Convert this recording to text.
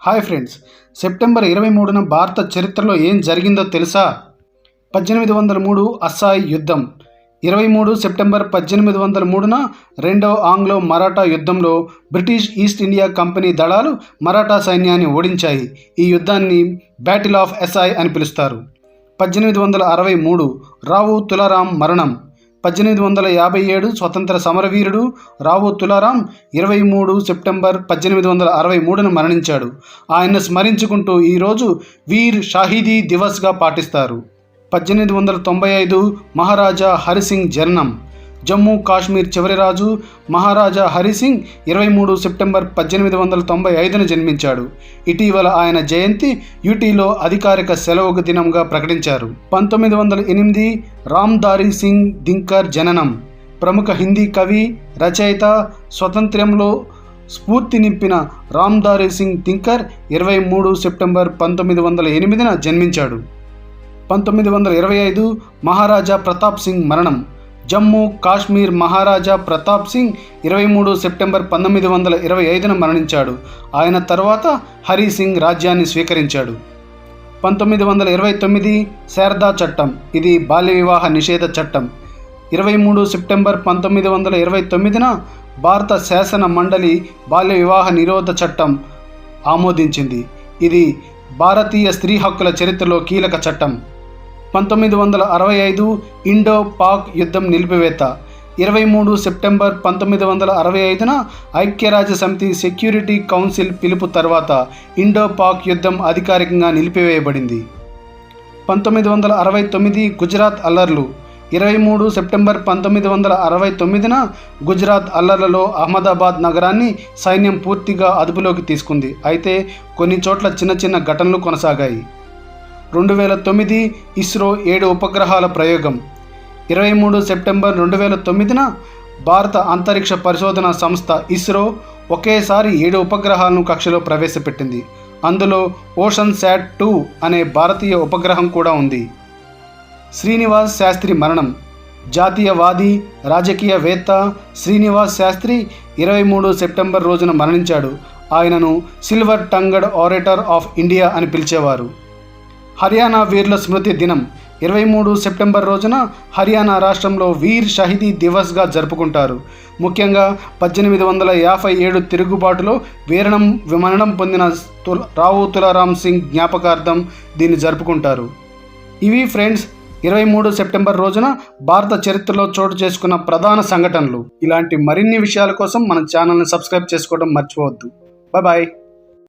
Hi friends, September 23న భారత చరిత్రలో ఏం జరిగిందో తెలుసా? 1803 అస్సాయ్ యుద్ధం. 23 సెప్టెంబర్ 1803న రెండవ ఆంగ్లో మరాఠా యుద్ధంలో బ్రిటిష్ ఈస్ట్ ఇండియా కంపెనీ దళాలు మరాఠా సైన్యాన్ని ఓడించాయి. ఈ యుద్ధాన్ని బ్యాటిల్ ఆఫ్ అస్సాయ్ అని పిలుస్తారు. 1863 రావు తులారాం మరణం. 1857 స్వతంత్ర సమరవీరుడు రావు తులారాం 23 సెప్టెంబర్ 1863న మరణించాడు. ఆయన్ను స్మరించుకుంటూ ఈరోజు వీర్ షాహీదీ దివస్గా పాటిస్తారు. 1895 మహారాజా హరిసింగ్ జననం. జమ్మూ కాశ్మీర్ చివరి రాజు మహారాజా హరిసింగ్ 23 సెప్టెంబర్ 1895న జన్మించాడు. ఇటీవల ఆయన జయంతి యూటీలో అధికారిక సెలవు దినంగా ప్రకటించారు. 1908 రామ్దారీ సింగ్ దింకర్ జననం. ప్రముఖ హిందీ కవి, రచయిత, స్వాతంత్ర్యంలో స్ఫూర్తి నింపిన రామ్దారీ సింగ్ దింకర్ 23 సెప్టెంబర్ 1908న జన్మించాడు. 1925 మహారాజా ప్రతాప్ సింగ్ మరణం. జమ్మూ కాశ్మీర్ మహారాజా ప్రతాప్ సింగ్ 23 సెప్టెంబర్ 1925న మరణించాడు. ఆయన తర్వాత హరి సింగ్ రాజ్యాన్ని స్వీకరించాడు. 1929 శారదా చట్టం. ఇది బాల్య వివాహ నిషేధ చట్టం. 23 సెప్టెంబర్ 1929న భారత శాసన మండలి బాల్య వివాహ నిరోధ చట్టం ఆమోదించింది. ఇది భారతీయ స్త్రీ హక్కుల చరిత్రలో కీలక చట్టం. 1965 ఇండో పాక్ యుద్ధం నిలిపివేత. 23 సెప్టెంబర్ 1965న ఐక్యరాజ్య సమితి సెక్యూరిటీ కౌన్సిల్ పిలుపు తర్వాత ఇండో పాక్ యుద్ధం అధికారికంగా నిలిపివేయబడింది. 1969 గుజరాత్ అల్లర్లు. 23 సెప్టెంబర్ 1969న గుజరాత్ అల్లర్లలో అహ్మదాబాద్ నగరాన్ని సైన్యం పూర్తిగా అదుపులోకి తీసుకుంది. అయితే కొన్ని చోట్ల చిన్న చిన్న ఘటనలు కొనసాగాయి. 2009 ఇస్రో 7 ఉపగ్రహాల ప్రయోగం. 23 సెప్టెంబర్ 2009న భారత అంతరిక్ష పరిశోధన సంస్థ ఇస్రో ఒకేసారి 7 ఉపగ్రహాలను కక్షలో ప్రవేశపెట్టింది. అందులో ఓషన్ శాట్ 2 అనే భారతీయ ఉపగ్రహం కూడా ఉంది. శ్రీనివాస్ శాస్త్రి మరణం. జాతీయవాది, రాజకీయవేత్త శ్రీనివాస్ శాస్త్రి 23 సెప్టెంబర్ రోజున మరణించాడు. ఆయనను సిల్వర్ టంగడ్ ఆరేటర్ ఆఫ్ ఇండియా అని పిలిచేవారు. హర్యానా వీరుల స్మృతి దినం. 23 సెప్టెంబర్ రోజున హర్యానా రాష్ట్రంలో వీర్ షాహీదీ దివస్గా జరుపుకుంటారు. ముఖ్యంగా 1857 తిరుగుబాటులో మరణం పొందిన రావు తులారాం సింగ్ జ్ఞాపకార్థం దీన్ని జరుపుకుంటారు. ఇవి ఫ్రెండ్స్ 23 సెప్టెంబర్ రోజున భారత చరిత్రలో చోటు చేసుకున్న ప్రధాన సంఘటనలు. ఇలాంటి మరిన్ని విషయాల కోసం మన ఛానల్ని సబ్స్క్రైబ్ చేసుకోవడం మర్చిపోవద్దు. బాయ్.